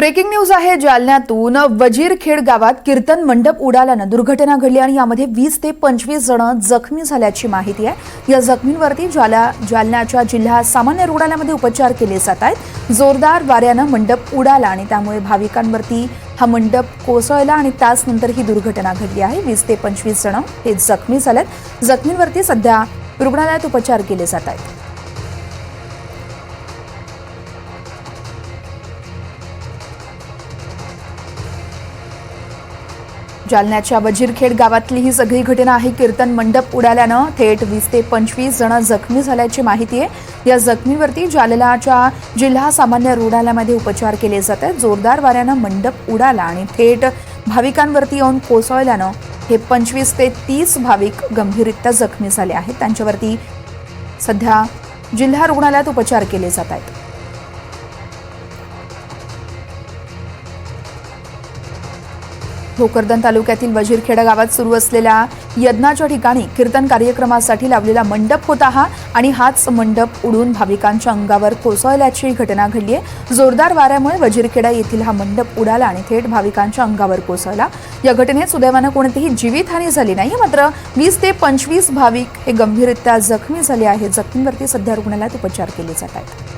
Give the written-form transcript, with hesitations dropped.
Breaking news आहे जालन्यातून वजीरखेड गावात कीर्तन मंडप उडाल्यानं दुर्घटना घडली आणि यामध्ये 20 ते 25 जण जखमी झाल्याची माहिती आहे। या जखमींवरती जालन्याच्या जिल्हा सामान्य रुग्णालयामध्ये उपचार केले जात आहेत। जोरदार वाऱ्यानं मंडप उडाला आणि त्यामुळे भाविकांवरती हा मंडप कोसळला आणि त्यानंतर ही दुर्घटना घडली आहे। 20 ते 25 जण हे जखमी झालेत। जखमींवरती सध्या रुग्णालयात उपचार केले जात आहेत। जालन्याच्या वजीरखेड गावातली ही सगळी घटना आहे। कीर्तन मंडप उडाल्यानं थेट 20 ते 25 जण जखमी झाल्याची माहिती आहे। या जखमींवरती जालन्याच्या जिल्हा सामान्य रुग्णालयामध्ये उपचार केले जात आहेत। जोरदार वाऱ्यानं मंडप उडाला आणि थेट भाविकांवरती येऊन कोसळल्यानं हे 25 ते 30 भाविक गंभीररित्या जखमी झाले आहेत। त्यांच्यावरती सध्या जिल्हा रुग्णालयात उपचार केले जात आहेत। भोकरदन तालुक्यातील वजीरखेडा गावात सुरू असलेल्या यज्ञाच्या ठिकाणी कीर्तन कार्यक्रमासाठी लावलेला मंडप होता हा आणि हाच मंडप उडून भाविकांच्या अंगावर कोसळल्याची घटना घडली आहे। जोरदार वाऱ्यामुळे वजीरखेडा येथील हा मंडप उडाला आणि थेट भाविकांच्या अंगावर कोसळला। या घटनेत सुदैवानं कोणतीही जीवितहानी झाली नाही, मात्र 20 ते 25 भाविक हे गंभीररित्या जखमी झाले आहेत। जखमींवरती सध्या रुग्णालयात उपचार केले जात आहेत।